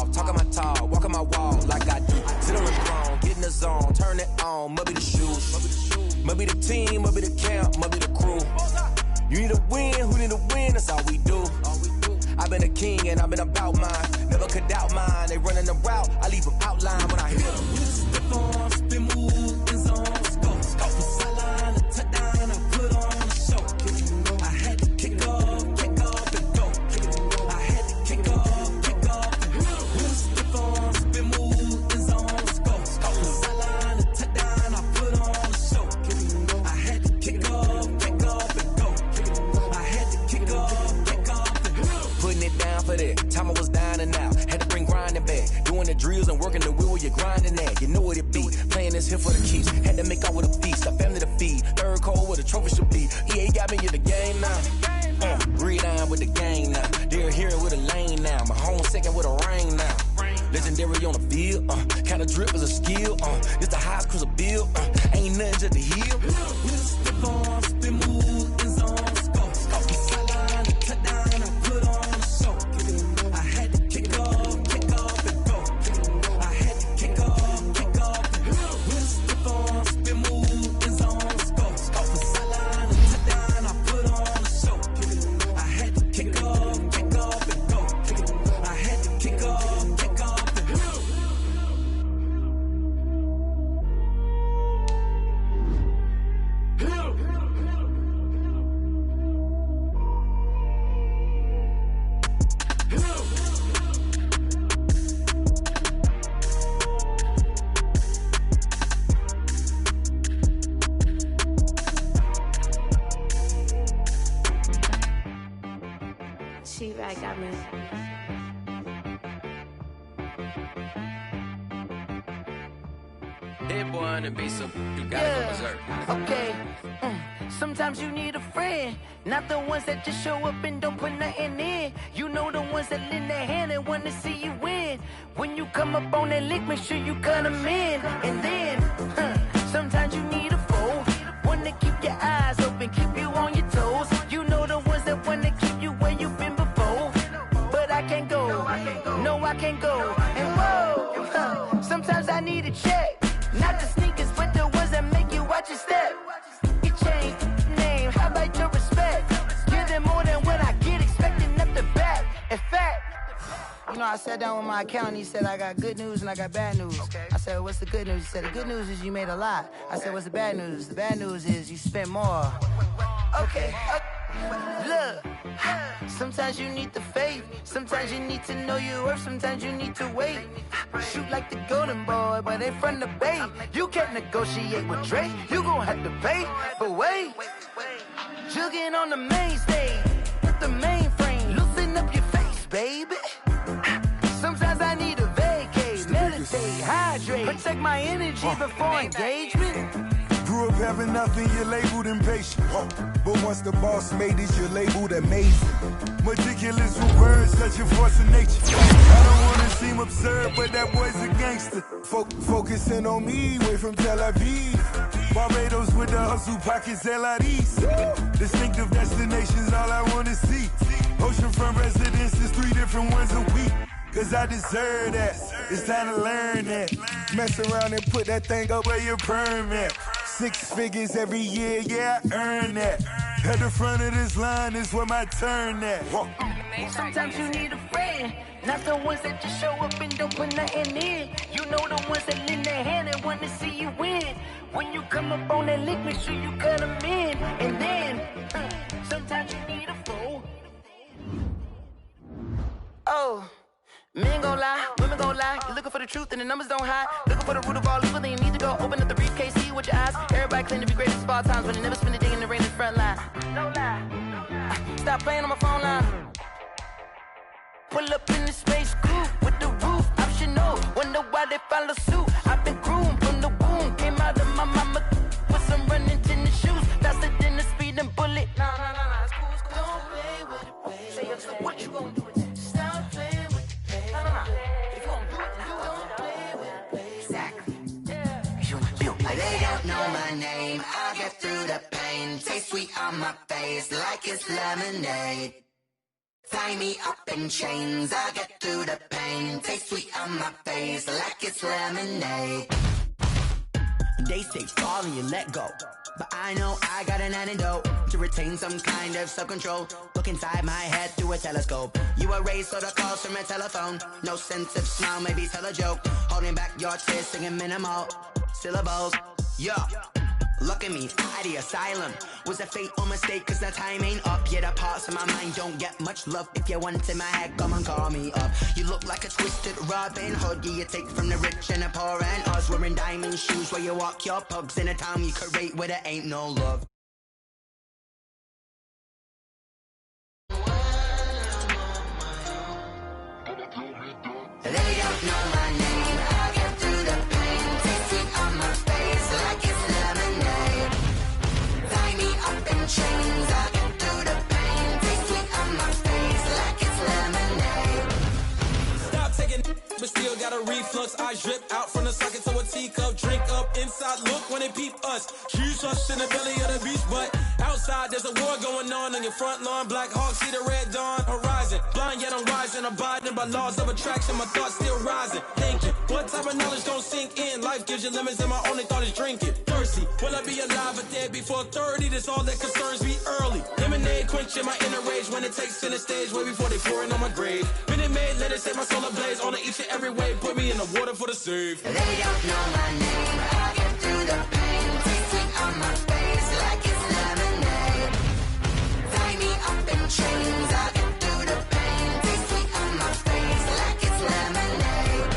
talk, talking my talk, walking my wall like I do. Sit on the throne, get in the zone, turn it on, must be the shoes. Must be the team, must be the camp, must be the crew. You need a win, who need a win, that's all we do. I've been a king and I've been about mine. Never could doubt mine, they running the route, I leave them outline when I hit them. Step on, spin, move, in zone, scope. From sideline to touchdown, I put on a show. I had to kick off and go. I had to kick off and go. Step on, spin, move, in zone, scope. From sideline to touchdown, I put on a show. I had to kick off and go. I had to kick off and go. Putting it down for that. Time I was down and out. Had to bring grinding back. Doing the drills and working the wheel where you're grinding at. You know what it be. Playing this here for the keeps. Had to make out with a feast. A family to feed. Third cold where the trophy should be. EA got me in the game now. Breed on with the gang now. They're here with a lane now. My home second with a rain now. Legendary on the field. Kind of drip is a skill. This the highest cruiser bill. Ain't nothing just to heal. Step on, spin, move, in zone, scope. From sideline to touchdown, I put on a show. I had to kick off and go. I had to kick off and go. Step on, spin, move, in zone, scope. From sideline to touchdown, I put on a show. I had to kick off and go. I had to kick off and go. She right got me. Hit boy on the beat, so you gotta go berserk. Okay. Sometimes you need a friend, not the ones that just show up and don't put nothing in. You know the ones that lend their hand and want to see you win. When you come up on that lick, make sure you cut them in. And then, sometimes you need a foe, one to keep your eyes open, keep you on your toes. You know the ones that want to keep you where you've been before. But I can't go, no I can't go. And whoa, sometimes I need a check. Not the sneakers, but the ones that make you watch your step. You change name, how about your respect? Give them more than what I get, expecting up the back. In fact, you know, I sat down with my accountant, he said, I got good news and I got bad news. Okay. I said, what's the good news? He said, the good news is you made a lot. I said, what's the bad news? The bad news is you spent more. Okay. Look, sometimes you need the faith, sometimes you need to know your worth, sometimes you need to wait. Shoot like the golden boy, but they from the bay. You can't negotiate with Drake, you gon' have to pay. But wait, jugging on the main stage with the mainframe, loosen up your face, baby. Sometimes I need a vacate, meditate, hydrate, protect my energy before engagement. Grew up having nothing, you're labeled impatient. But once the boss made it, you're labeled amazing. Meticulous with words, such a force of nature. I don't wanna seem absurd, but that boy's a gangster. Focusing on me, way from Tel Aviv. Barbados with the hustle pockets, LIDs. Distinctive destinations, all I wanna see. Oceanfront residences, 3 different ones a week. Cause I deserve that, it's time to learn that. Mess around and put that thing up where your perm at. 6 figures every year, yeah, I earn that. At the front of this line is where my turn at. Sometimes you need a friend, not the ones that just show up and don't put nothing in. You know the ones that lend their hand and want to see you win. When you come up on that lick, make sure you cut them in. And then, sometimes you need a foe. Oh. Men gon' lie, women gon' lie. You're looking for the truth and the numbers don't hide. Looking for the root of all evil, then you need to go open up the briefcase, see with your eyes. Everybody claim to be greatest of all times, but they never spend a day in the rain in the front line. No lie. Stop playing on my phone line. Pull up in the space coupe with the roof optional. Wonder why they follow suit. I've been groomed from the womb. Came out of my mama with some running tennis shoes. Faster than the speeding bullet. No, it's cool, it's cool. Don't play with it, baby. Say up, so what you gon' do with it? Stop playing with it. If you gon' do it, then don't play with it, baby. Exactly. They don't know my name. I'll get through the pain. Taste sweet on my face like it's lemonade. Tie me up in chains, I'll get through the pain. Taste sweet on my face like it's lemonade. They say fall and you let go, but I know I got an antidote to retain some kind of self-control. Look inside my head through a telescope. You erase all the calls from a telephone. No sense of smile, maybe tell a joke. Holding back your tears, singing minimal syllables. Yeah, look at me, out the asylum. Was a fate or mistake, cause the time ain't up. Yeah, the parts of my mind don't get much love. If you want in my head, come and call me up. You look like a twisted Robin Hood. Yeah, you take from the rich and the poor and us. Wearing diamond shoes where you walk your pugs in a town you create where there ain't no love. They don't know my name, I'll get through the pain. Taste sweet on my face like it's lemonade. Tie me up in chains, I'll get through the pain. Taste sweet on my face like it's lemonade. Stop taking, but still got a reflux. Eyes drip out from the socket to a teacup. Drink up inside, look when they peep us. Huge us in the belly of the beach, but outside there's a war going on your front lawn. Black Hawk see the red dawn horizon. Blind yet I'm rising, abiding by laws of attraction. My thoughts still rising, thinking what type of knowledge gon' sink in? Life gives you lemons and my only thought is drinking. Thirsty, will I be alive or dead before 30? That's all that concerns me early. Lemonade quenching my inner rage when it takes center stage way before they pouring on my grave. Minute Maid, let it set my soul ablaze on each and every way. Put me in the water for the save. They don't know my name, I'll get through the pain. Taste sweet on my face like it's lemonade. Tie me up in chains, I'll get through the pain. Taste sweet on my face like it's lemonade.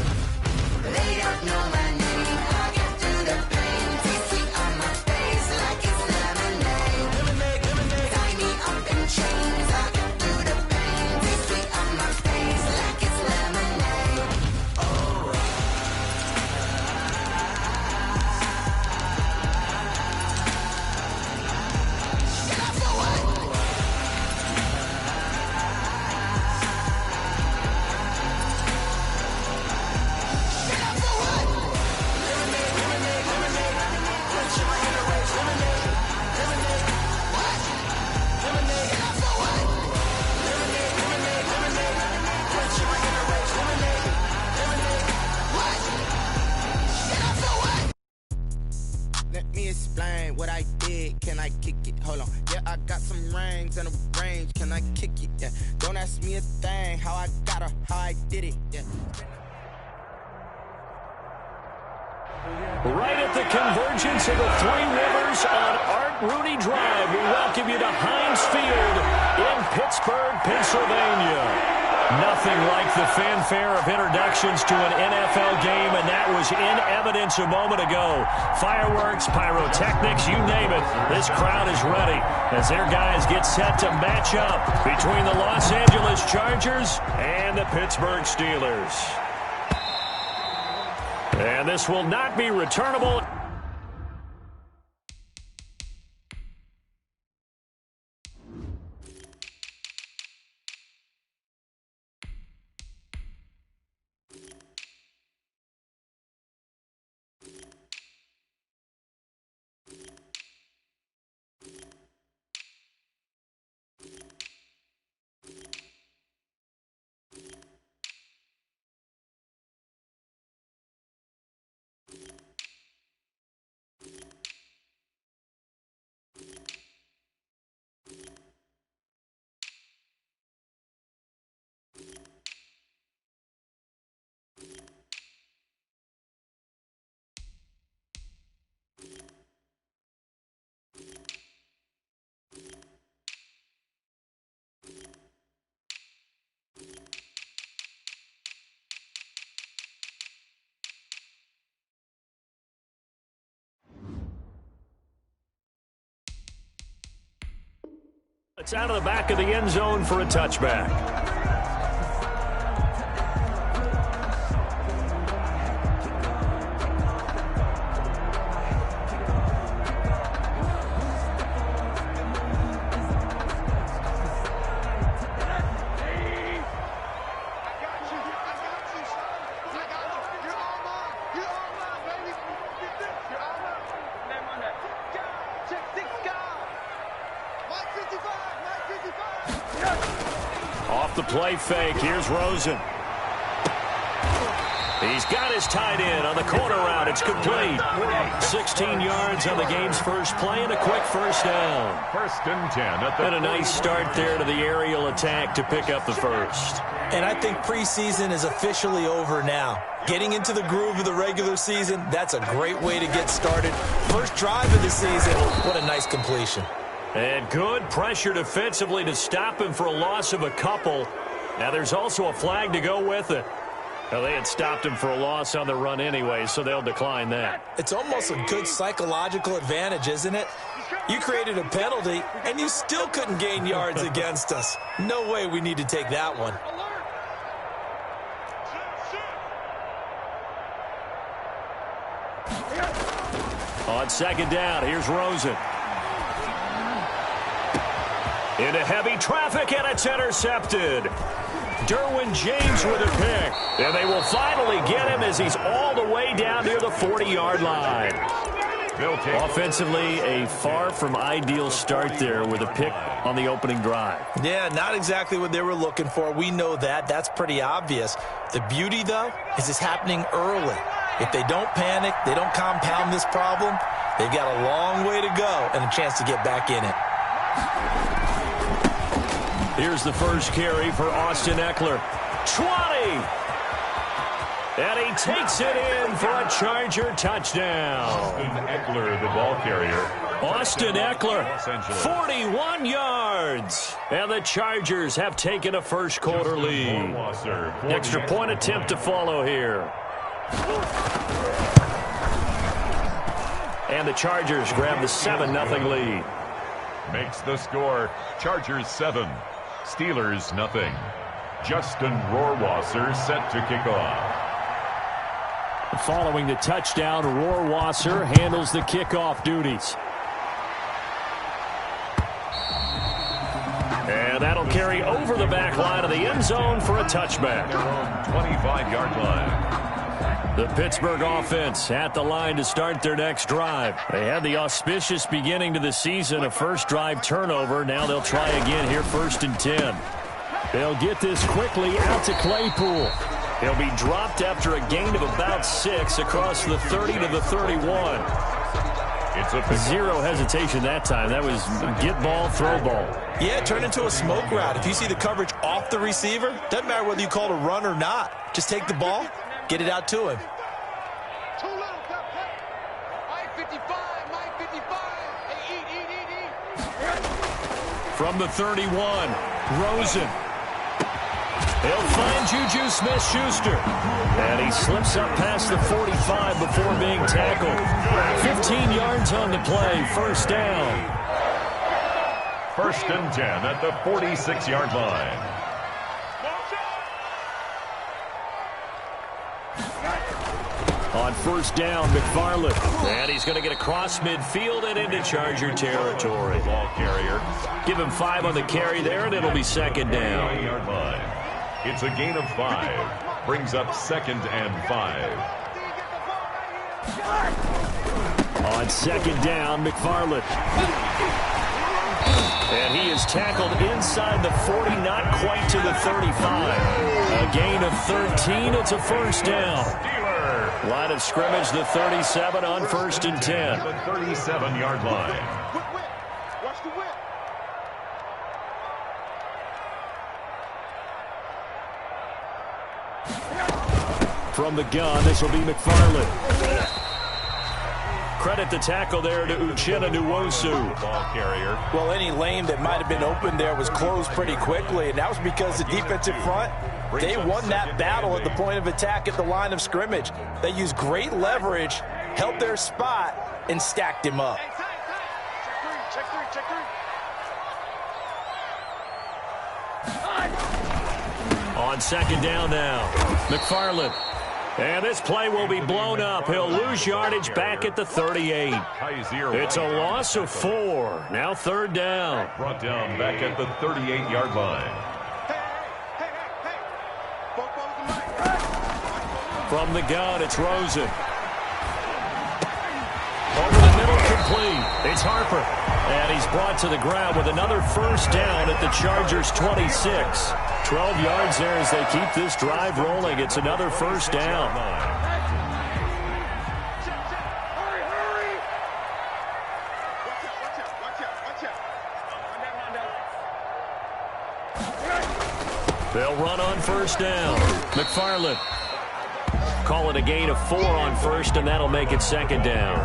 They don't know my name, I'll get through the pain. Taste sweet on my face like it's lemonade. Tie me up in chains, I'll get through the pain. Taste sweet on my face like it's lemonade. Oh. Get up for what? Get up for what? Lemonade, lemonade, lemonade. Quenching my inner rage. Lemonade, lemonade. What? Lemonade. Get up for what? Lemonade, lemonade, lemonade. Quenching my inner rage. Lemonade, lemonade. What? Get up for what? Let me explain what I did. Can I kick it? Hold on. Yeah, I got some rings and a range. Can I kick it? Yeah. Don't ask me a thing. How I got her, how I did it. Yeah. Right at the convergence of the Three Rivers on Art Rooney Drive, we welcome you to Heinz Field in Pittsburgh, Pennsylvania. Nothing like the fanfare of introductions to an NFL game, and that was in evidence a moment ago. Fireworks, pyrotechnics, you name it. This crowd is ready as their guys get set to match up between the Los Angeles Chargers and the Pittsburgh Steelers. And this will not be returnable. It's out of the back of the end zone for a touchback. play fake. Here's Rosen. He's got his tight end on the corner route. It's complete. 16 yards on the game's first play and a quick first down. 1st and 10. And a nice start there to the aerial attack to pick up the first. And I think preseason is officially over now. Getting into the groove of the regular season, that's a great way to get started. First drive of the season, what a nice completion. And good pressure defensively to stop him for a loss of a couple. Now there's also a flag to go with it. Well, they had stopped him for a loss on the run anyway, so they'll decline that. It's almost a good psychological advantage, isn't it? You created a penalty, and you still couldn't gain yards against us. No way we need to take that one. On 2nd down, here's Rosen. Into heavy traffic, and it's intercepted. Derwin James with a pick. And they will finally get him as he's all the way down near the 40-yard line. Offensively, a far from ideal start there with a pick on the opening drive. Yeah, not exactly what they were looking for. We know that. That's pretty obvious. The beauty, though, is it's happening early. If they don't panic, they don't compound this problem, they've got a long way to go and a chance to get back in it. Here's the first carry for Austin Eckler. 20! And he takes it in for a Charger touchdown. Austin Eckler, the ball carrier. Austin Eckler, 41 yards. And the Chargers have taken a first quarter lead. Extra point attempt to follow here. And the Chargers grab the 7-0 lead. Makes the score. Chargers 7. Steelers nothing. Justin Rohrwasser set to kick off. Following the touchdown, Rohrwasser handles the kickoff duties. And that'll carry over the back line of the end zone for a touchback. 25-yard line. The Pittsburgh offense at the line to start their next drive. They had the auspicious beginning to the season, a first drive turnover. Now they'll try again here, 1st and 10. They'll get this quickly out to Claypool. He'll be dropped after a gain of about 6 across the 30 to the 31. Zero hesitation that time. That was get ball, throw ball. Yeah, it turned into a smoke route. If you see the coverage off the receiver, doesn't matter whether you call it a run or not. Just take the ball, get it out to him. From the 31, Rosen. He'll find Juju Smith-Schuster. And he slips up past the 45 before being tackled. 15 yards on the play, first down. 1st and 10 at the 46-yard line. On 1st down, McFarland. And he's going to get across midfield and into Charger territory. Ball carrier. Give him 5 on the carry there, and it'll be 2nd down. 9-yard line. It's a gain of 5. Brings up 2nd and 5. On 2nd down, McFarland. And he is tackled inside the 40, not quite to the 35. A gain of 13. It's a first down. Line of scrimmage, the 37 on 1st and 10. The 37-yard line. Watch the whip. From the gun, this will be McFarland. Credit the tackle there to Uchenna Nwosu. Ball carrier. Well, any lane that might have been open there was closed pretty quickly, and that was because the defensive front, they won that battle at the point of attack at the line of scrimmage. They used great leverage, held their spot, and stacked him up. Check three. On 2nd down now, McFarland. And this play will be blown up. He'll lose yardage back at the 38. It's a loss of 4. Now 3rd down. Brought down back at the 38-yard line. From the gun, it's Rosen. Over the middle, complete. It's Harper. And he's brought to the ground with another first down at the Chargers' 26. 12 yards there as they keep this drive rolling. It's another first down. They'll run on first down. McFarland. Call it a gain of 4 on first, and that'll make it second down.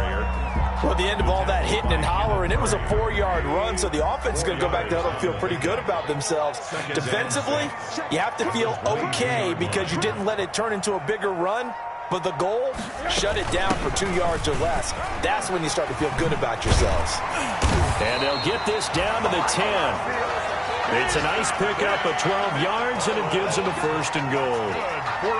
Well, at the end of all that hitting and hollering, it was a 4-yard run, so the offense is going to go back to huddle and feel pretty good about themselves. Defensively, you have to feel okay because you didn't let it turn into a bigger run, but the goal, shut it down for 2 yards or less. That's when you start to feel good about yourselves. And they'll get this down to the 10. It's a nice pickup of 12 yards, and it gives them a first and goal.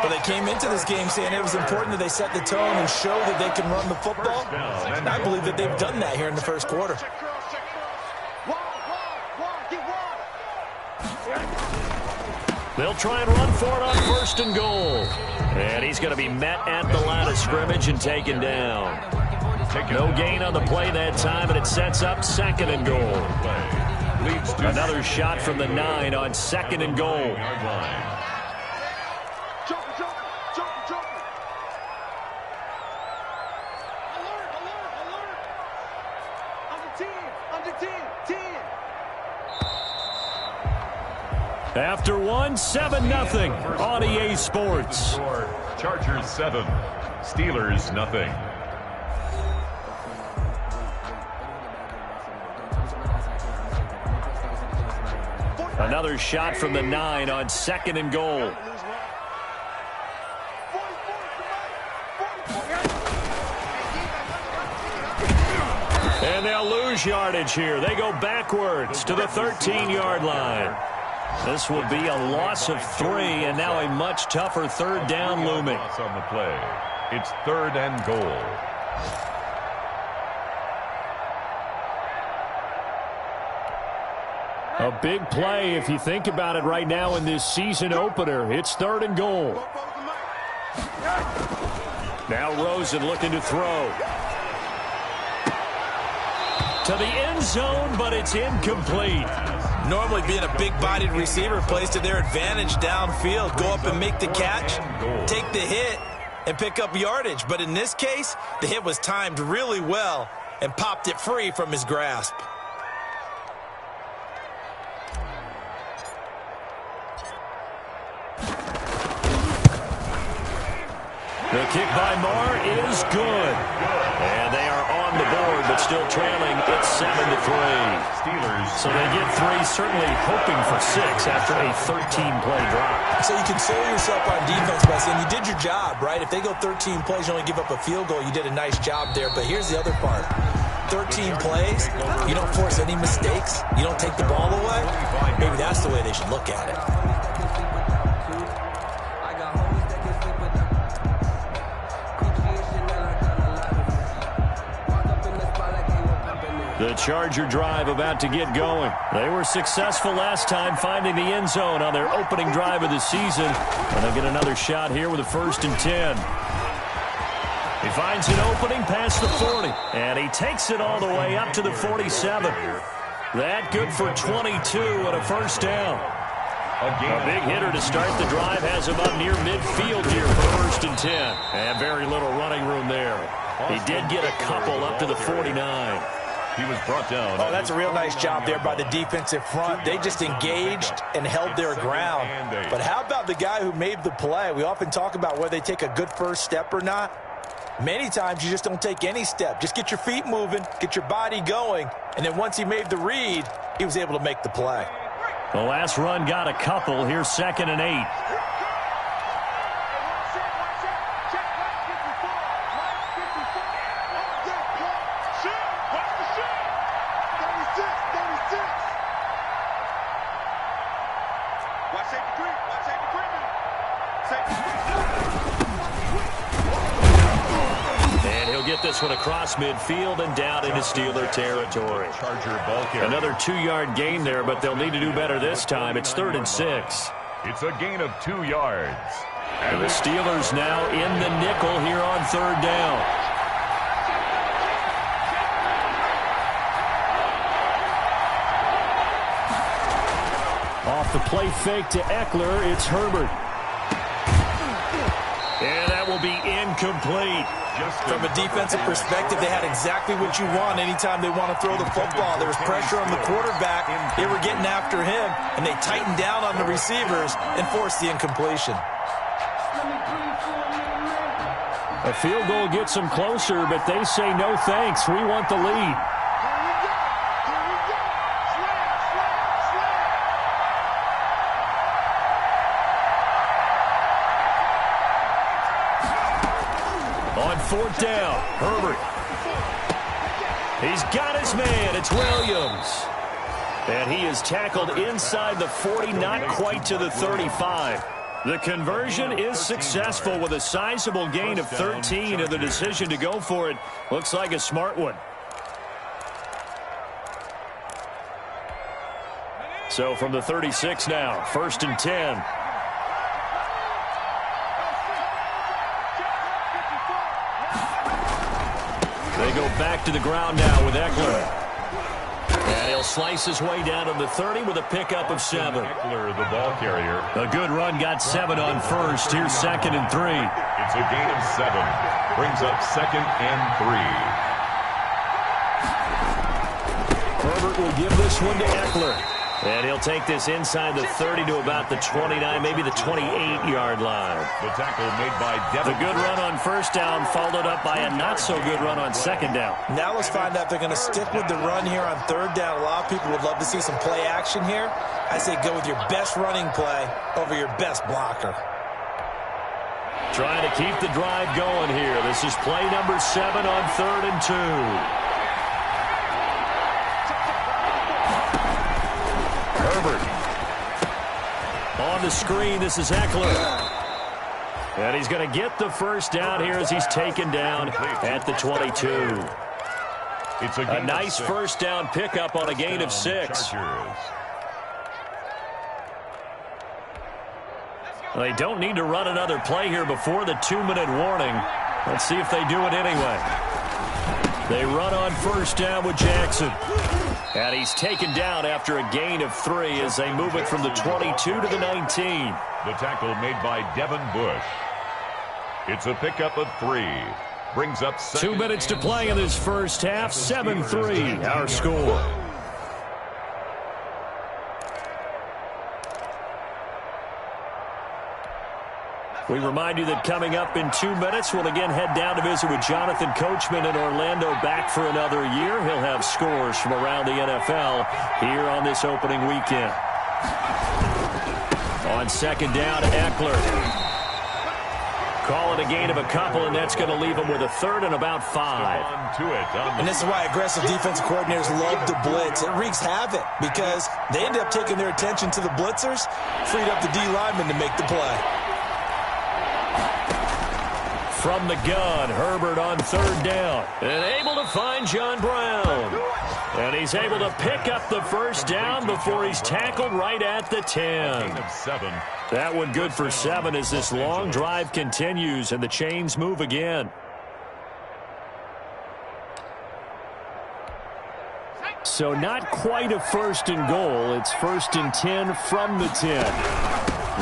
But they came into this game saying it was important that they set the tone and show that they can run the football. And I believe that they've done that here in the first quarter. They'll try and run for it on first and goal. And he's going to be met at the line of scrimmage and taken down. No gain on the play that time, and it sets up second and goal. Another shot from the 9 on second and goal. After 1, 7-0 on EA Sports. Chargers 7, Steelers nothing. Another shot from the 9 on second and goal. And they'll lose yardage here. They go backwards to the 13-yard line. This will be a loss of 3, and now a much tougher third down looming. On the play, it's 3rd and goal. A big play if you think about it right now in this season opener. It's 3rd and goal. Now Rosen looking to throw. To the end zone, but it's incomplete. Normally being a big-bodied receiver plays to their advantage downfield. Go up and make the catch, take the hit, and pick up yardage. But in this case, the hit was timed really well and popped it free from his grasp. The kick by Marr is good. And they are on the board, but still trailing. It's 7-3. Steelers. So they get 3, certainly hoping for 6 after a 13-play drive. So you console yourself on defense by saying you did your job, right? If they go 13 plays, you only give up a field goal, you did a nice job there. But here's the other part. 13 plays, you don't force any mistakes, you don't take the ball away. Maybe that's the way they should look at it. The Charger drive about to get going. They were successful last time finding the end zone on their opening drive of the season. And they'll get another shot here with a 1st and 10. He finds an opening past the 40. And he takes it all the way up to the 47. That good for 22 and a first down. A big hitter to start the drive has him up near midfield here for 1st and 10. And very little running room there. He did get a couple up to the 49. He was brought down. Oh, that's a real nice job there by the defensive front. They just engaged and held their ground. But how about the guy who made the play? We often talk about whether they take a good first step or not. Many times you just don't take any step. Just get your feet moving, get your body going, and then once he made the read, he was able to make the play. The last run got a couple. Here's 2nd and 8. And he'll get this one across midfield and down into Steeler territory. Another 2-yard gain there, but they'll need to do better this time. It's 3rd and 6. It's a gain of 2 yards. And the Steelers now in the nickel here on 3rd down. the play fake to Eckler. It's Herbert. And that will be incomplete. From a defensive perspective, they had exactly what you want anytime they want to throw the football. There was pressure on the quarterback. They were getting after him, and they tightened down on the receivers and forced the incompletion. A field goal gets them closer, but they say no thanks. We want the lead. On fourth down, Herbert. He's got his man. It's Williams. And he is tackled inside the 40, not quite to the 35. The conversion is successful with a sizable gain of 13, and the decision to go for it looks like a smart one. So from the 36 now, 1st and 10. They go back to the ground now with Eckler. And he'll slice his way down to the 30 with a pickup of 7. Eckler, the ball carrier. A good run, got 7 on first. Here's 2nd and 3. It's a gain of 7. Brings up 2nd and 3. Herbert will give this one to Eckler. And he'll take this inside the 30 to about the 29, maybe the 28-yard line. The tackle made by Devin. The good run on first down followed up by a not-so-good run on 2nd down. Now let's find out if they're going to stick with the run here on 3rd down. A lot of people would love to see some play action here. I say go with your best running play over your best blocker. Trying to keep the drive going here. This is play number 7 on 3rd and 2. Herbert. On the screen, this is Eckler. And he's going to get the first down here as he's taken down at the 22. It's a nice first down pickup on a gain of 6. They don't need to run another play here before the 2-minute warning. Let's see if they do it anyway. They run on first down with Jackson. And he's taken down after a gain of 3 as they move it from the 22 to the 19. The tackle made by Devin Bush. It's a pickup of 3. Brings up 2 minutes to play in this first half. 7-3 our score. We remind you that coming up in 2 minutes, we'll again head down to visit with Jonathan Coachman in Orlando, back for another year. He'll have scores from around the NFL here on this opening weekend. On 2nd down, Eckler. Call it a gain of a couple, and that's going to leave him with a 3rd and about 5. And this is why aggressive defensive coordinators love to blitz. It wreaks havoc because they end up taking their attention to the blitzers, freed up the D lineman to make the play. From the gun, Herbert on 3rd down. And able to find John Brown. And he's able to pick up the first down before he's tackled right at the 10. That one good for 7 as this long drive continues and the chains move again. So not quite a 1st and goal. It's 1st and 10 from the 10.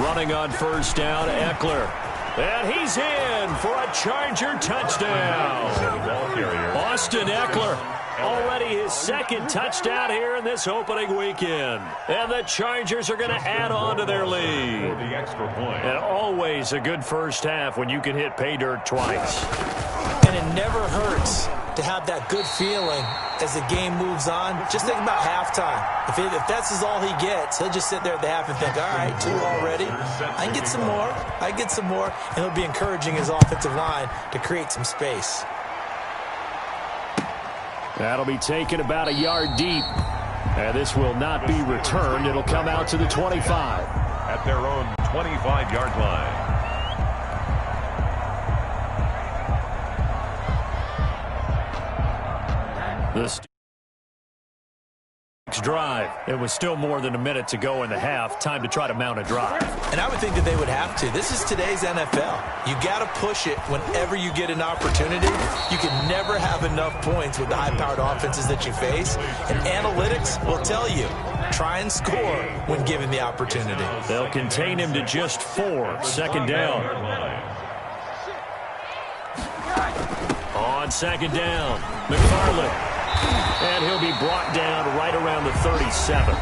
Running on first down, Eckler. And he's in for a Charger touchdown. Austin Eckler, already his 2nd touchdown here in this opening weekend. And the Chargers are going to add on to their lead. And always a good first half when you can hit pay dirt twice. And it never hurts to have that good feeling as the game moves on. Just think about halftime. If that's all he gets, he'll just sit there at the half and think, all right, 2 already. I can get some more. I can get some more. And he'll be encouraging his offensive line to create some space. That'll be taken about a yard deep. And this will not be returned. It'll come out to the 25. At their own 25-yard line. drive. It was still more than a minute to go in the half. Time to try to mount a drive. And I would think that they would have to. This is today's NFL. You got to push it whenever you get an opportunity. You can never have enough points with the high-powered offenses that you face. And analytics will tell you, try and score when given the opportunity. They'll contain him to just 4. Second down. On second down, McFarland. And he'll be brought down right around the 37.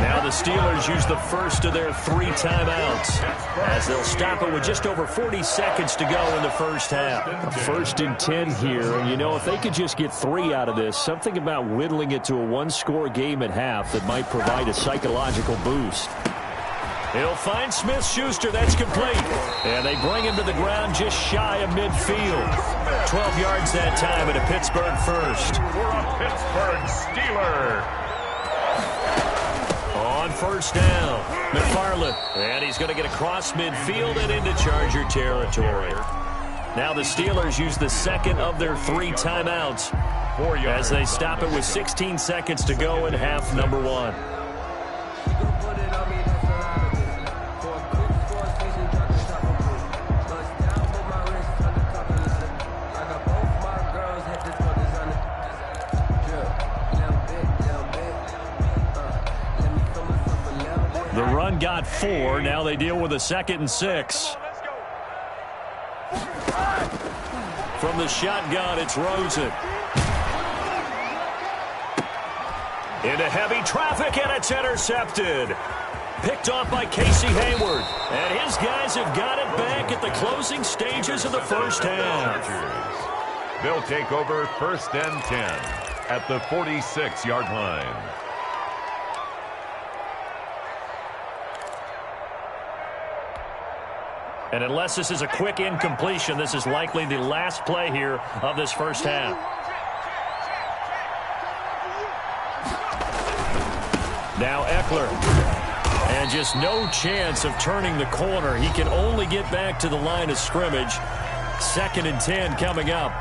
Now the Steelers use the first of their 3 timeouts as they'll stop it with just over 40 seconds to go in the first half. 1st and 10 here, and you know, if they could just get 3 out of this, something about whittling it to a 1-score game at half that might provide a psychological boost. He'll find Smith-Schuster. That's complete. And they bring him to the ground just shy of midfield. 12 yards that time, and a Pittsburgh first. For a Pittsburgh Steeler. On first down, McFarland. And he's going to get across midfield and into Charger territory. Now the Steelers use the second of their 3 timeouts as they stop it with 16 seconds to go in half number 1. The run got 4. Now they deal with a 2nd and 6. From the shotgun, it's Rosen. Into heavy traffic, and it's intercepted. Picked off by Casey Hayward. And his guys have got it back at the closing stages of the first half. They'll take over 1st and 10 at the 46-yard line. And unless this is a quick incompletion, this is likely the last play here of this first half. Now Eckler. And just no chance of turning the corner. He can only get back to the line of scrimmage. 2nd and 10 coming up.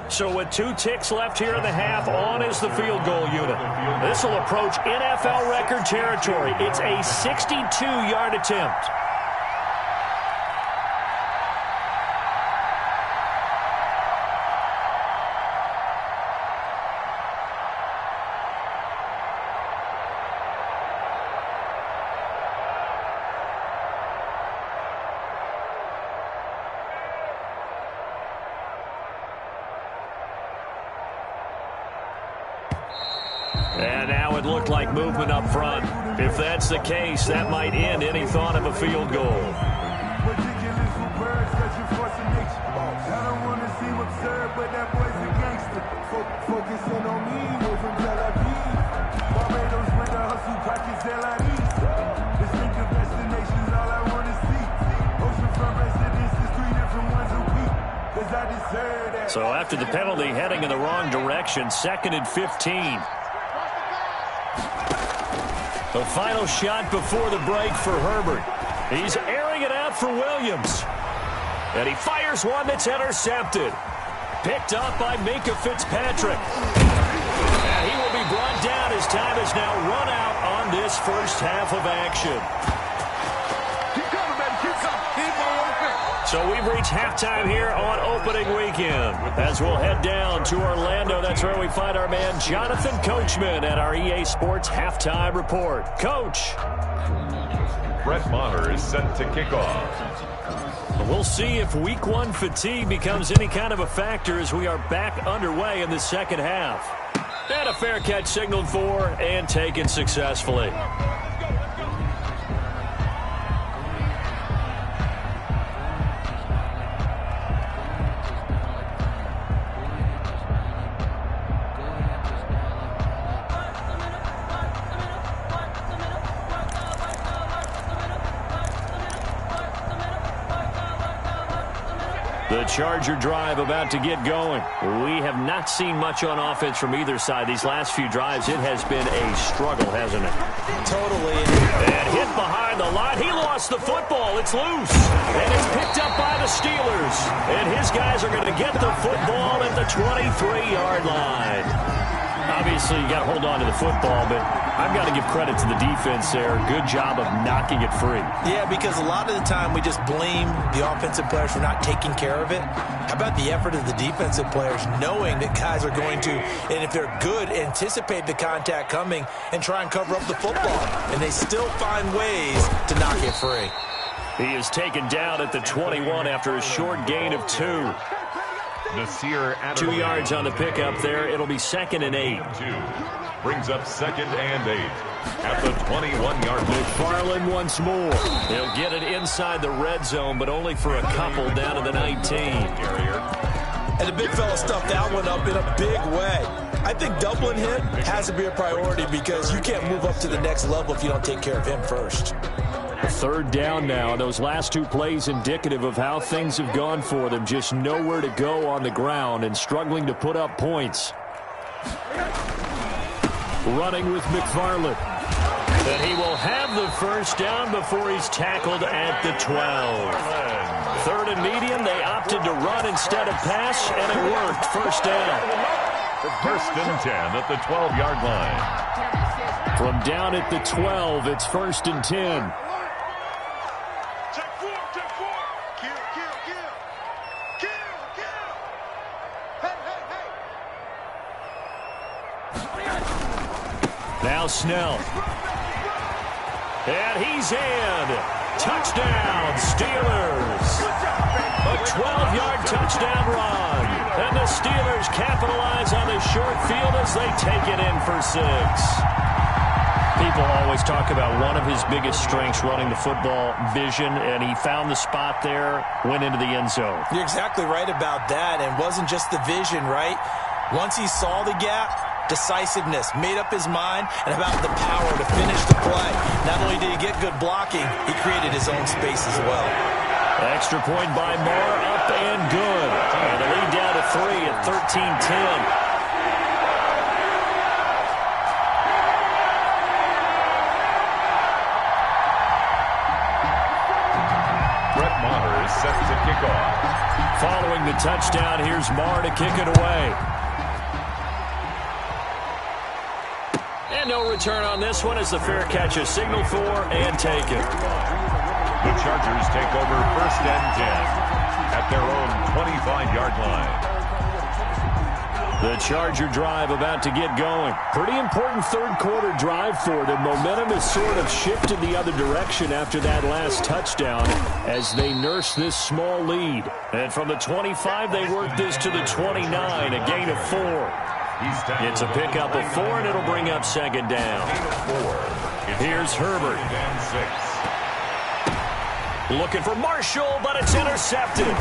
So with 2 ticks left here in the half, on is the field goal unit. This will approach NFL record territory. It's a 62-yard attempt. And now it looked like movement up front. If that's the case, that might end any thought of a field goal. So after the penalty, heading in the wrong direction, 2nd and 15. The final shot before the break for Herbert. He's airing it out for Williams. And he fires one that's intercepted. Picked up by Minka Fitzpatrick. And he will be brought down as time has now run out on this first half of action. Keep coming, baby. Keep coming. Keep on open. So we've reached halftime here on opening weekend. As we'll head down to Orlando, that's where we find our man Jonathan Coachman at our EA Sports Halftime Report. Coach. Brett Maher is set to kick off. We'll see if Week 1 fatigue becomes any kind of a factor as we are back underway in the second half. And a fair catch signaled for and taken successfully. The Charger drive about to get going. We have not seen much on offense from either side. These last few drives, it has been a struggle, hasn't it? Totally. And hit behind the line. He lost the football. It's loose. And it's picked up by the Steelers. And his guys are going to get the football at the 23-yard line. Obviously, you got to hold on to the football, but I've got to give credit to the defense there. Good job of knocking it free. Yeah, because a lot of the time we just blame the offensive players for not taking care of it. How about the effort of the defensive players knowing that guys are going to, and if they're good, anticipate the contact coming and try and cover up the football. And they still find ways to knock it free. He is taken down at the 21 after a short gain of 2. 2 yards on the pickup there. It'll be 2nd and 8. Brings up 2nd and 8 at the 21-yard line. McFarland once more. They'll get it inside the red zone, but only for a couple down to the 19. And the big fella stuffed that one up in a big way. I think doubling him has to be a priority because you can't move up to the next level if you don't take care of him first. 3rd down now. Those last 2 plays indicative of how things have gone for them. Just nowhere to go on the ground and struggling to put up points. Running with McFarland. And he will have the 1st down before he's tackled at the 12. 3rd and medium. They opted to run instead of pass, and it worked. 1st down. 1st and 10 at the 12-yard line. From down at the 12, it's 1st and 10. Now Snell. And he's in. Touchdown, Steelers. A 12-yard touchdown run. And the Steelers capitalize on the short field as they take it in for 6. People always talk about one of his biggest strengths running the football, vision, and he found the spot there, went into the end zone. You're exactly right about that, and it wasn't just the vision, right? Once he saw the gap, decisiveness, made up his mind, and about the power to finish the play. Not only did he get good blocking, he created his own space as well. Extra point by Moore, up and good. And the lead down to 3 at 13-10. Set to kick off. Following the touchdown, here's Marr to kick it away. And no return on this one as the fair catch is signaled for and taken. The Chargers take over 1st and 10 at their own 25-yard line. The Charger drive about to get going. Pretty important 3rd quarter drive for them. Momentum has sort of shifted the other direction after that last touchdown as they nurse this small lead. And from the 25, they work this to the 29, a gain of 4. It's a pickup of 4, and it'll bring up 2nd down. Here's Herbert. Looking for Marshall, but it's intercepted.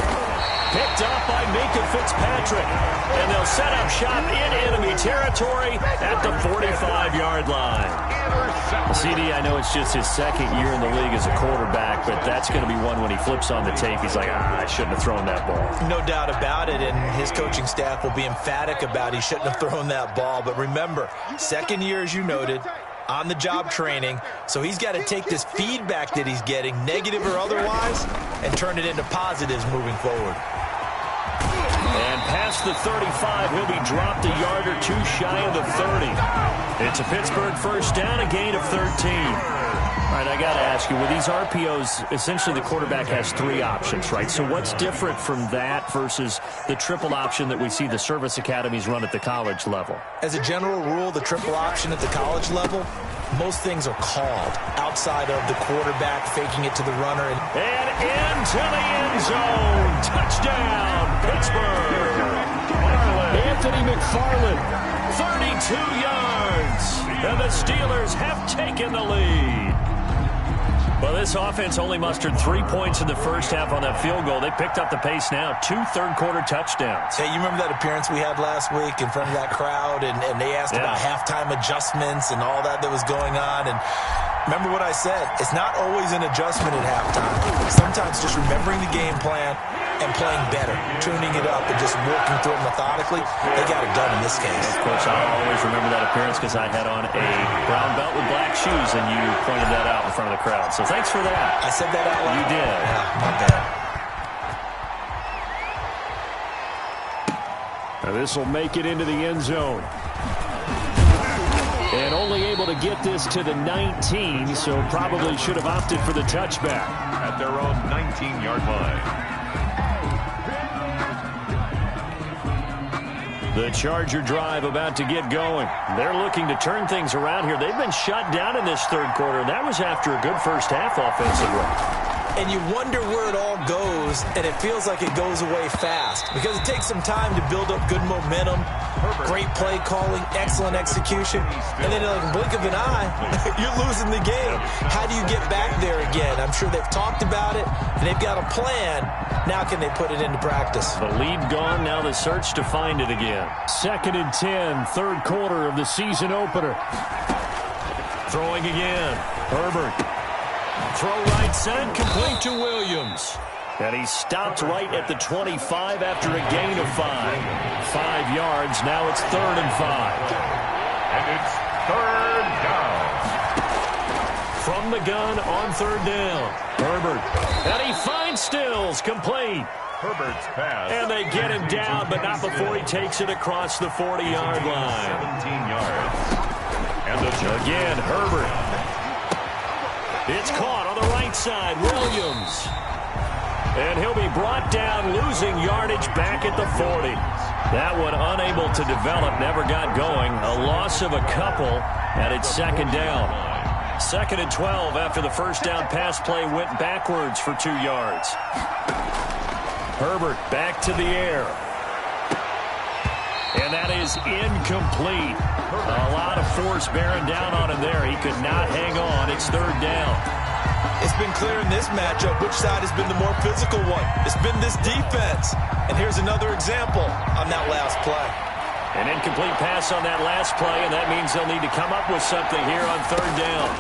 Picked up by Minka Fitzpatrick. And they'll set up shop in enemy territory at the 45-yard line. CD, I know it's just his 2nd year in the league as a quarterback, but that's going to be one when he flips on the tape. He's like, I shouldn't have thrown that ball. No doubt about it, and his coaching staff will be emphatic about he shouldn't have thrown that ball. But remember, 2nd year, as you noted, on-the-job training, so he's got to take this feedback that he's getting, negative or otherwise, and turn it into positives moving forward. And past the 35, he'll be dropped a yard or 2 shy of the 30. It's a Pittsburgh 1st down, a gain of 13. All right, I got to ask you, with these RPOs, essentially the quarterback has 3 options, right? So what's different from that versus the triple option that we see the service academies run at the college level? As a general rule, the triple option at the college level, most things are called outside of the quarterback faking it to the runner. And into the end zone. Touchdown, Pittsburgh. Anthony McFarland, 32 yards. And the Steelers have taken the lead. Well, this offense only mustered 3 points in the first half on that field goal. They picked up the pace now. 2 third-quarter touchdowns. Hey, you remember that appearance we had last week in front of that crowd, and they asked about halftime adjustments and all that was going on. And remember what I said. It's not always an adjustment at halftime. Sometimes just remembering the game plan, and playing better, tuning it up and just working through it methodically. They got it done in this case. Of course, I'll always remember that appearance because I had on a brown belt with black shoes, and you pointed that out in front of the crowd. So thanks for that. I said that out loud? You did. Yeah, my bad. Now this will make it into the end zone. And only able to get this to the 19, so probably should have opted for the touchback. At their own 19-yard line. The Charger drive about to get going. They're looking to turn things around here. They've been shut down in this third quarter. That was after a good first half offensively. And you wonder where it all goes, and it feels like it goes away fast because it takes some time to build up good momentum, great play calling, excellent execution, and then in like a blink of an eye, you're losing the game. How do you get back there again? I'm sure they've talked about it, and they've got a plan. Now can they put it into practice? The lead gone, now the search to find it again. 2nd and 10, third quarter of the season opener. Throwing again, Herbert. Throw right side, complete to Williams. And he stopped right at the 25 after a gain of 5. 5 yards, now it's 3rd and 5. And it's 3rd down. From the gun on 3rd down. Herbert. And he finds Stills, complete. Herbert's pass. And they get him down, but not before he takes it across the 40-yard line. 17 yards. And again, Herbert. It's caught on the right side, Williams. And he'll be brought down, losing yardage back at the 40. That one unable to develop, never got going. A loss of a couple, and it's 2nd down. 2nd and 12 after the first down pass play went backwards for 2 yards. Herbert back to the air. And that is incomplete. A lot of force bearing down on him there. He could not hang on. It's 3rd down. It's been clear in this matchup which side has been the more physical one. It's been this defense. And here's another example on that last play. An incomplete pass on that last play, and that means they'll need to come up with something here on 3rd down.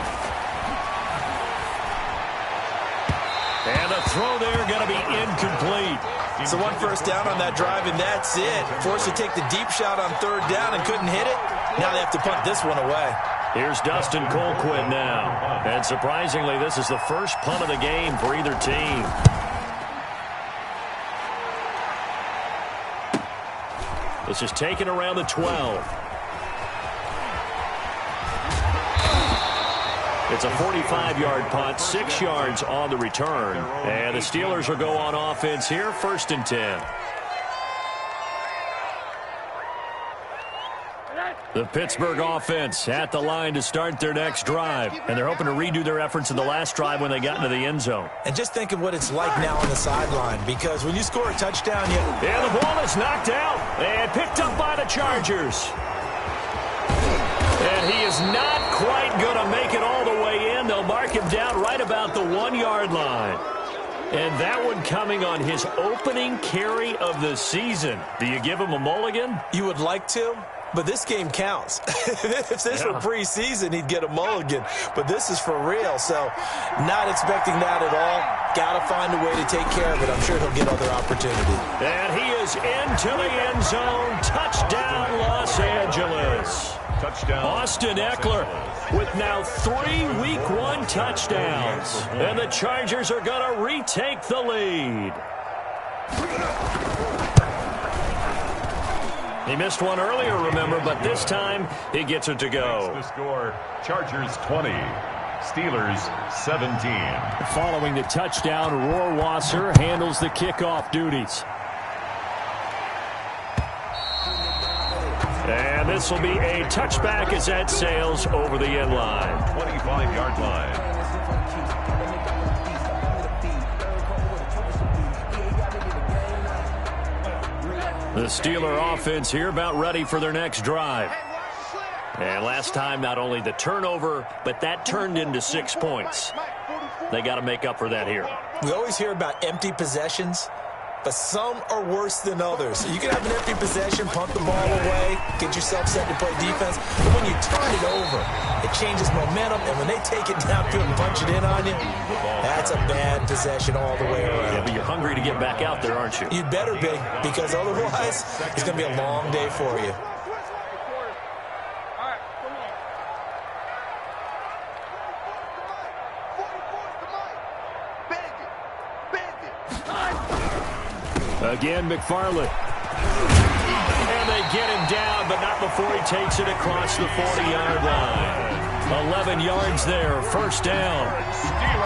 And the throw there going to be incomplete. So 1 first down on that drive, and that's it. Forced to take the deep shot on 3rd down and couldn't hit it. Now they have to punt this one away. Here's Dustin Colquitt now. And surprisingly, this is the first punt of the game for either team. This is taken around the 12. It's a 45-yard punt, 6 yards on the return. And the Steelers will go on offense here, 1st and 10. The Pittsburgh offense at the line to start their next drive. And they're hoping to redo their efforts in the last drive when they got into the end zone. And just think of what it's like now on the sideline, because when you score a touchdown, and the ball is knocked out and picked up by the Chargers. And he is not quite going to make it all the way in. They'll mark him down right about the 1-yard line. And that one coming on his opening carry of the season. Do you give him a mulligan? You would like to, but this game counts. If this were preseason, he'd get a mulligan. But this is for real, so not expecting that at all. Got to find a way to take care of it. I'm sure he'll get other opportunity. And he is into the end zone. Touchdown, Los Angeles. Touchdown. Austin Eckler with now 3 Week 1 touchdowns. And the Chargers are going to retake the lead. He missed one earlier, remember, but this time he gets it to go. The score, Chargers 20, Steelers 17. Following the touchdown, Rohrwasser handles the kickoff duties. And this will be a touchback as that sails over the end line. 25-yard line. The Steeler offense here about ready for their next drive. And last time, not only the turnover, but that turned into 6 points. They got to make up for that here. We always hear about empty possessions. but some are worse than others. So you can have an empty possession, punt the ball away, get yourself set to play defense. But when you turn it over, it changes momentum, and when they take it downfield and punch it in on you, that's a bad possession all the way around. Yeah, but you're hungry to get back out there, aren't you? You'd better be, because otherwise it's going to be a long day for you. Again, McFarland. And they get him down, but not before he takes it across the 40-yard line. 11 yards there, first down.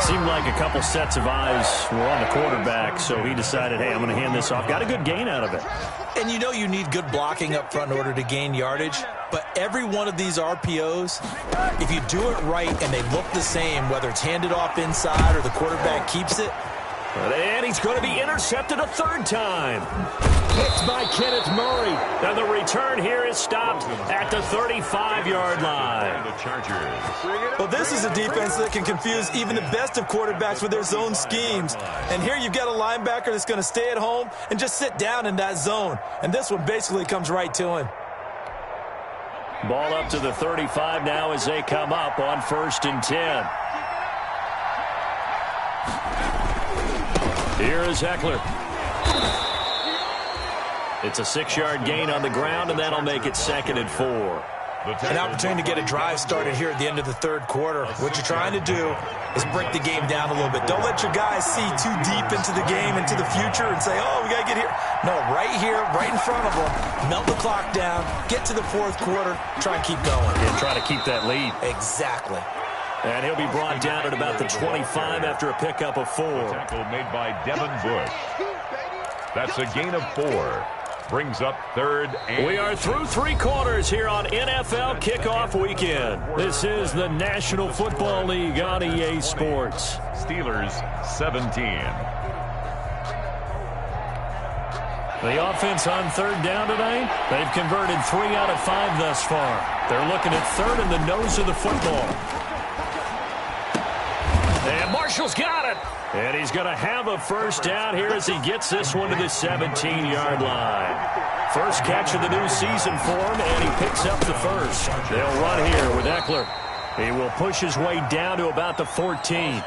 Seemed like a couple sets of eyes were on the quarterback, so he decided, hey, I'm going to hand this off. Got a good gain out of it. And you know you need good blocking up front in order to gain yardage, but every one of these RPOs, if you do it right and they look the same, whether it's handed off inside or the quarterback keeps it, and he's going to be intercepted a third time. Picked by Kenneth Murray. And the return here is stopped at the 35-yard line. Well, this is a defense that can confuse even the best of quarterbacks with their zone schemes. And here you've got a linebacker that's going to stay at home and just sit down in that zone. And this one basically comes right to him. Ball up to the 35 now as they come up on 1st and 10. Here is Eckler. It's a 6-yard gain on the ground, and that'll make it 2nd and 4. An opportunity to get a drive started here at the end of the third quarter. What you're trying to do is break the game down a little bit. Don't let your guys see too deep into the game, into the future, and say, oh, we got to get here. No, right here, right in front of them, melt the clock down, get to the fourth quarter, try and keep going. And try to keep that lead. Exactly. And he'll be brought down at about the 25 after a pickup of 4. Tackle made by Devin Bush. That's a gain of 4. Brings up 3rd and... We are through 3 quarters here on NFL Kickoff Weekend. This is the National Football League on EA Sports. Steelers 17. The offense on 3rd down tonight, they've converted 3 out of 5 thus far. They're looking at 3rd in the nose of the football. And Marshall's got it. And he's going to have a first down here as he gets this one to the 17-yard line. First catch of the new season for him, and he picks up the first. They'll run here with Eckler. He will push his way down to about the 14.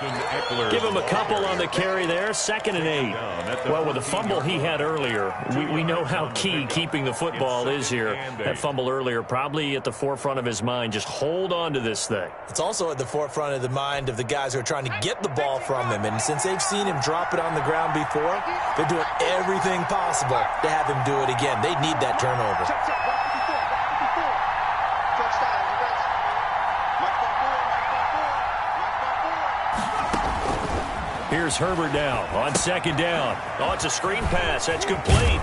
Give him a couple on the carry there. 2nd and 8. Well, with the fumble he had earlier, we know how key keeping the football is here. That fumble earlier probably at the forefront of his mind. Just hold on to this thing. It's also at the forefront of the mind of the guys who are trying to get the ball from him. And since they've seen him drop it on the ground before, they're doing everything possible to have him do it again. They need that turnover. Here's Herbert now on 2nd down. Oh, it's a screen pass. That's complete.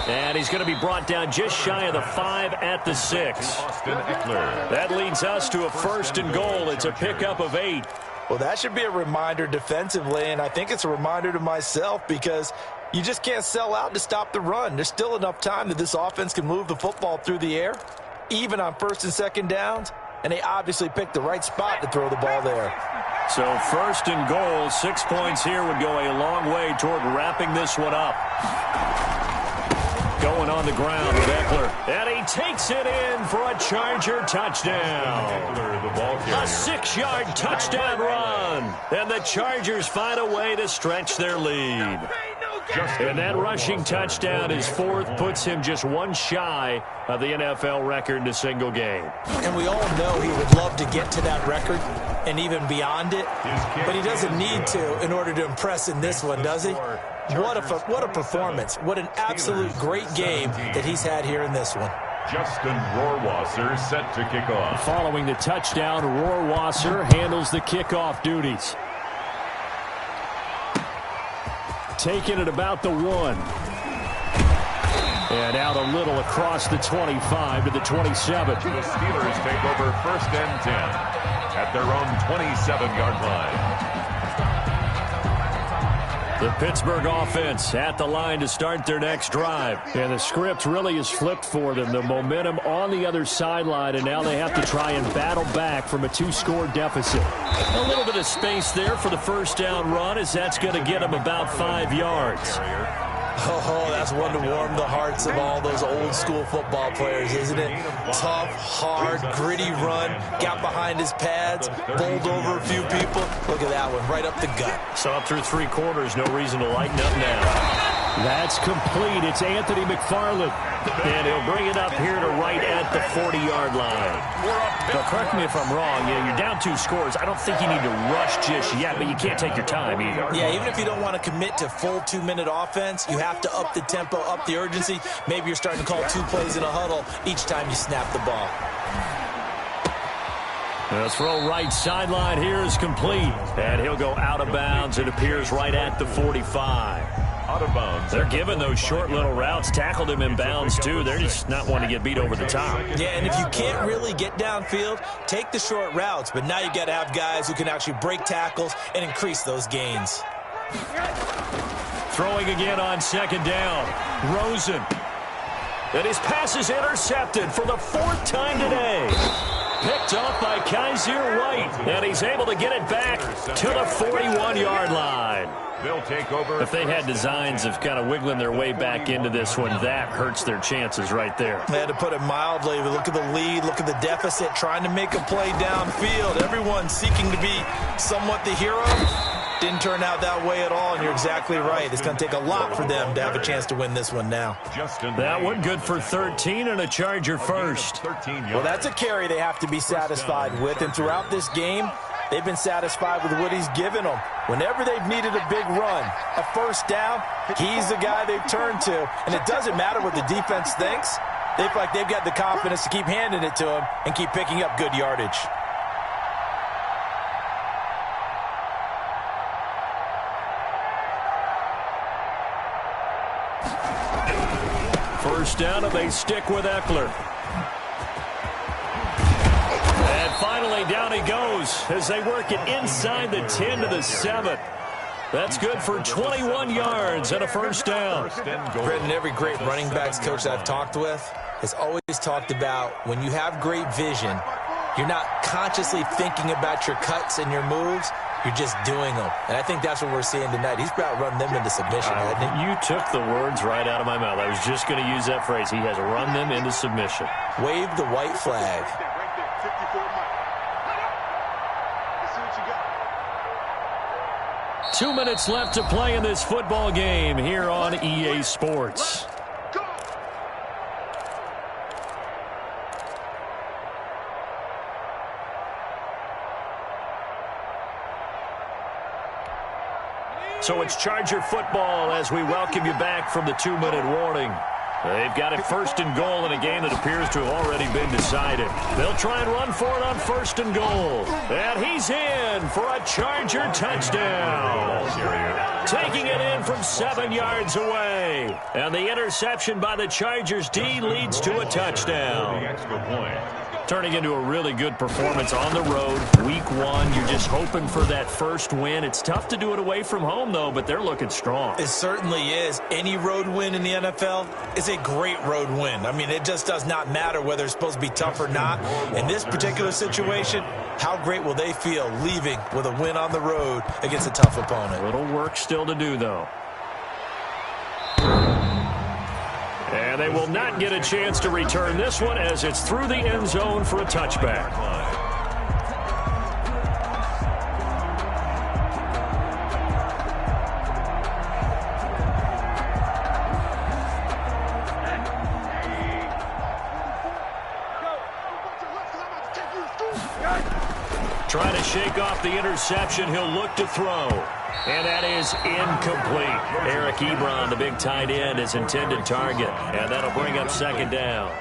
And he's going to be brought down just shy of the 5 at the 6. That leads us to a 1st and goal. It's a pickup of 8. Well, that should be a reminder defensively, and I think it's a reminder to myself because you just can't sell out to stop the run. There's still enough time that this offense can move the football through the air, even on 1st and 2nd downs, and they obviously picked the right spot to throw the ball there. So 1st and goal, 6 points here would go a long way toward wrapping this one up. Going on the ground with Eckler. And he takes it in for a Charger touchdown. A 6-yard touchdown run. And the Chargers find a way to stretch their lead. And that rushing touchdown, his 4th, puts him just one shy of the NFL record in a single game. And we all know he would love to get to that record and even beyond it, but he doesn't need to in order to impress in this one, does he? What a performance. What an absolute great game that he's had here in this one. Justin Rohrwasser set to kick off. Following the touchdown, Rohrwasser handles the kickoff duties. Taking it about the 1. And out a little across the 25 to the 27. The Steelers take over 1st and 10 at their own 27-yard line. The Pittsburgh offense at the line to start their next drive. And the script really is flipped for them. The momentum on the other sideline, and now they have to try and battle back from a 2-score deficit. A little bit of space there for the first down run, as that's going to get them about 5 yards. Oh, that's one to warm the hearts of all those old school football players, isn't it? Tough, hard, gritty run, got behind his pads, bowled over a few people. Look at that one, right up the gut. So up through 3 quarters, no reason to lighten up now. That's complete. It's Anthony McFarland. And he'll bring it up here to right at the 40-yard line. Now, correct me if I'm wrong. You're down 2 scores. I don't think you need to rush just yet, but you can't take your time either. Yeah, even if you don't want to commit to full 2-minute offense, you have to up the tempo, up the urgency. Maybe you're starting to call 2 plays in a huddle each time you snap the ball. The throw right sideline here is complete. And he'll go out of bounds. It appears right at the 45. Out of bounds. They're giving those short little routes. Tackled him in bounds, too. They're just not wanting to get beat over the top. Yeah, and if you can't really get downfield, take the short routes. But now you got to have guys who can actually break tackles and increase those gains. Throwing again on 2nd down. Rosen. And his pass is intercepted for the 4th time today. Picked off by Kaiser White. And he's able to get it back to the 41-yard line. They'll take over. If they had designs of kind of wiggling their way back into this one, that hurts their chances right there. They had to put it mildly. Look at the lead. Look at the deficit. Trying to make a play downfield. Everyone seeking to be somewhat the hero. Didn't turn out that way at all, and you're exactly right. It's going to take a lot for them to have a chance to win this one now. That one good for 13 and a Charger first. Well, that's a carry they have to be satisfied with, and throughout this game, they've been satisfied with what he's given them. Whenever they've needed a big run, a first down, he's the guy they've turned to. And it doesn't matter what the defense thinks. They feel like they've got the confidence to keep handing it to him and keep picking up good yardage. First down, and they stick with Eckler. And finally, down he goes as they work it inside the 10 to the 7. That's good for 21 yards and a first down. Brendan, every great running backs coach that I've talked with has always talked about when you have great vision, you're not consciously thinking about your cuts and your moves. You're just doing them. And I think that's what we're seeing tonight. He's about run them into submission, hasn't he? You took the words right out of my mouth. I was just going to use that phrase. He has run them into submission. Wave the white flag. 2 minutes left to play in this football game here on EA Sports. So it's Charger football as we welcome you back from the 2-minute warning. They've got it 1st and goal in a game that appears to have already been decided. They'll try and run for it on 1st and goal. And he's in for a Charger touchdown. Taking it in from 7 yards away. And the interception by the Chargers D leads to a touchdown. Turning into a really good performance on the road. Week 1, you're just hoping for that first win. It's tough to do it away from home, though, but they're looking strong. It certainly is. Any road win in the NFL is a great road win. I mean, it just does not matter whether it's supposed to be tough or not. In this particular situation, how great will they feel leaving with a win on the road against a tough opponent? A little work still to do, though. And they will not get a chance to return this one as it's through the end zone for a touchback. Trying to shake off the interception. He'll look to throw. And that is incomplete. Eric Ebron, the big tight end, is intended target. And that'll bring up 2nd down.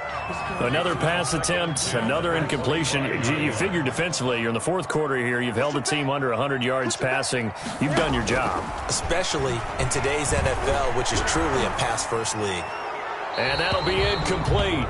Another pass attempt, another incompletion. You figure defensively, you're in the 4th quarter here. You've held the team under 100 yards passing. You've done your job. Especially in today's NFL, which is truly a pass-first league. And that'll be incomplete.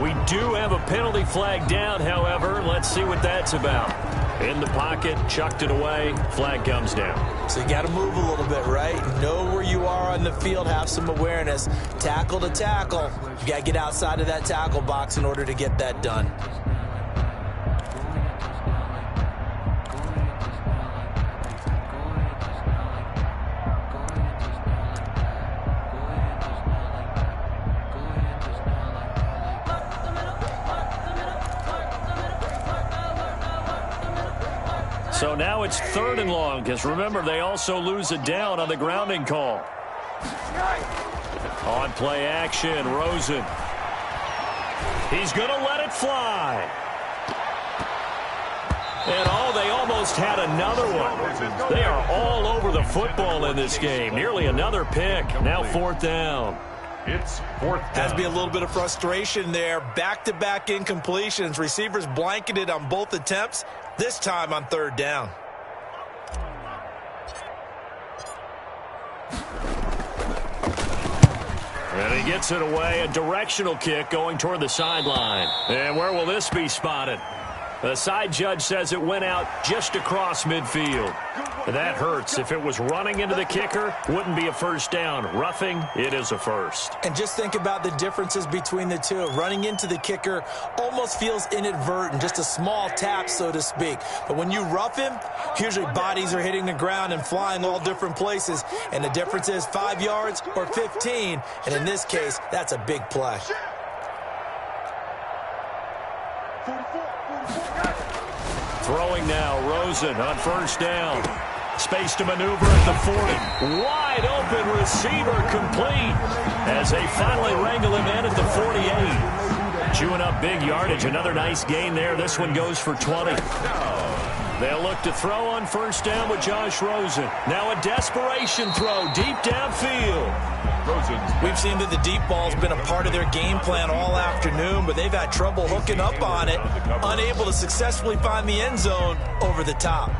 We do have a penalty flag down, however. Let's see what that's about. In the pocket, chucked it away, flag comes down. So you got to move a little bit, right? Know where you are on the field, have some awareness. Tackle to tackle. You got to get outside of that tackle box in order to get that done. So now it's 3rd and long, because remember, they also lose a down on the grounding call. On play action, Rosen. He's going to let it fly. And they almost had another one. They are all over the football in this game. Nearly another pick. Now 4th down. It's 4th down. Has to be a little bit of frustration there. Back-to-back incompletions. Receivers blanketed on both attempts, this time on 3rd down. And he gets it away. A directional kick going toward the sideline. And where will this be spotted? The side judge says it went out just across midfield. That hurts. If it was running into the kicker, wouldn't be a first down. Roughing, it is a first. And just think about the differences between the two. Running into the kicker almost feels inadvertent, just a small tap, so to speak. But when you rough him, usually bodies are hitting the ground and flying all different places. And the difference is 5 yards or 15. And in this case, that's a big play. Throwing now, Rosen on first down. Space to maneuver at the 40. Wide open receiver complete as they finally wrangle him in at the 48. Chewing up big yardage. Another nice gain there. This one goes for 20. They'll look to throw on first down with Josh Rosen. Now a desperation throw deep downfield. We've seen that the deep ball's been a part of their game plan all afternoon, but they've had trouble hooking up on it, unable to successfully find the end zone over the top.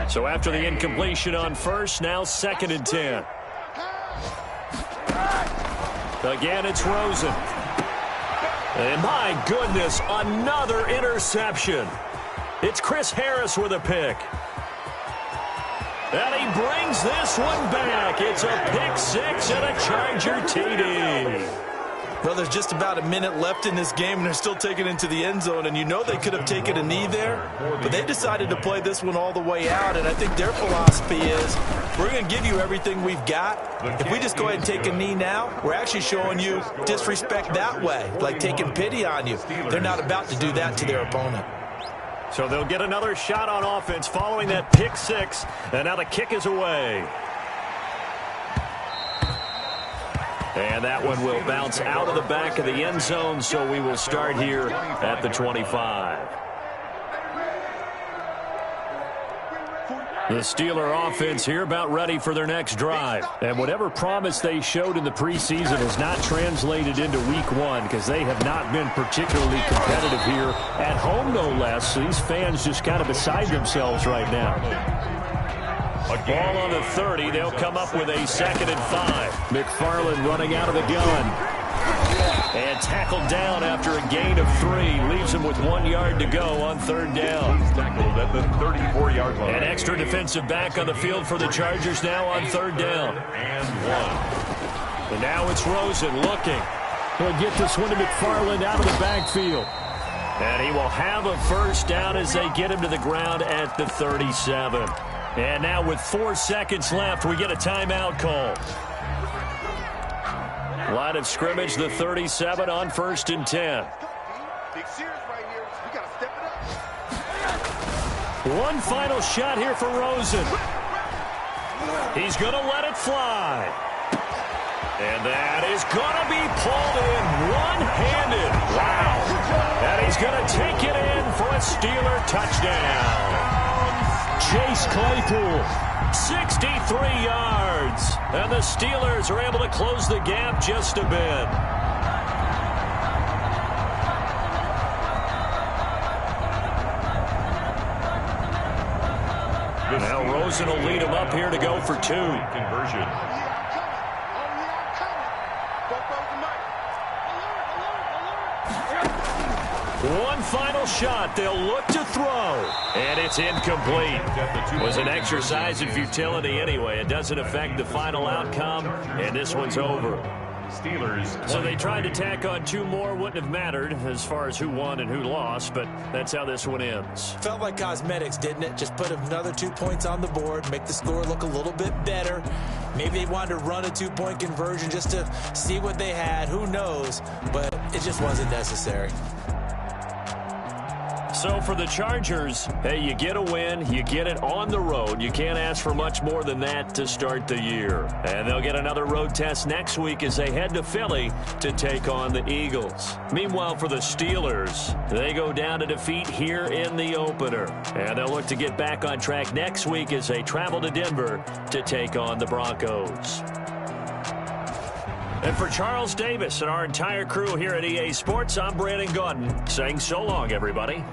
So after the incompletion on first, now 2nd and 10. Again, it's Rosen. And my goodness, another interception. It's Chris Harris with a pick. And he brings this one back. It's a pick 6 and a Charger TD. Well, there's just about a minute left in this game, and they're still taking it into the end zone. And you know they could have taken a knee there, but they decided to play this one all the way out. And I think their philosophy is, we're going to give you everything we've got. If we just go ahead and take a knee now, we're actually showing you disrespect that way, like taking pity on you. They're not about to do that to their opponent. So they'll get another shot on offense following that pick 6. And now the kick is away. And that one will bounce out of the back of the end zone, so we will start here at the 25. The Steeler offense here about ready for their next drive. And whatever promise they showed in the preseason has not translated into week 1 because they have not been particularly competitive here at home, no less. So these fans just kind of beside themselves right now. A ball on the 30. They'll come up with a 2nd and 5. McFarland running out of the gun. And tackled down after a gain of 3. Leaves him with 1 yard to go on 3rd down. Tackled at the 34-yard line. An extra defensive back on the field for the Chargers now on 3rd down. And 1. And now it's Rosen looking. He'll get this one to McFarland out of the backfield. And he will have a first down as they get him to the ground at the 37. And now with 4 seconds left, we get a timeout call. Line of scrimmage, the 37 on 1st and 10. One final shot here for Rosen. He's going to let it fly. And that is going to be pulled in one-handed. Wow. And he's going to take it in for a Steeler touchdown. Chase Claypool, 63 yards. And the Steelers are able to close the gap just a bit. Now Rosen will lead him up here to go for 2. Conversion. One final shot. They'll look to throw. And it's incomplete. It was an exercise in futility anyway. It doesn't affect the final outcome. And this one's over. Steelers. So they tried to tack on 2 more. Wouldn't have mattered as far as who won and who lost. But that's how this one ends. Felt like cosmetics, didn't it? Just put another 2 points on the board, make the score look a little bit better. Maybe they wanted to run a 2-point conversion just to see what they had. Who knows? But it just wasn't necessary. So for the Chargers, hey, you get a win, you get it on the road. You can't ask for much more than that to start the year. And they'll get another road test next week as they head to Philly to take on the Eagles. Meanwhile, for the Steelers, they go down to defeat here in the opener. And they'll look to get back on track next week as they travel to Denver to take on the Broncos. And for Charles Davis and our entire crew here at EA Sports, I'm Brandon Gaudin saying so long, everybody.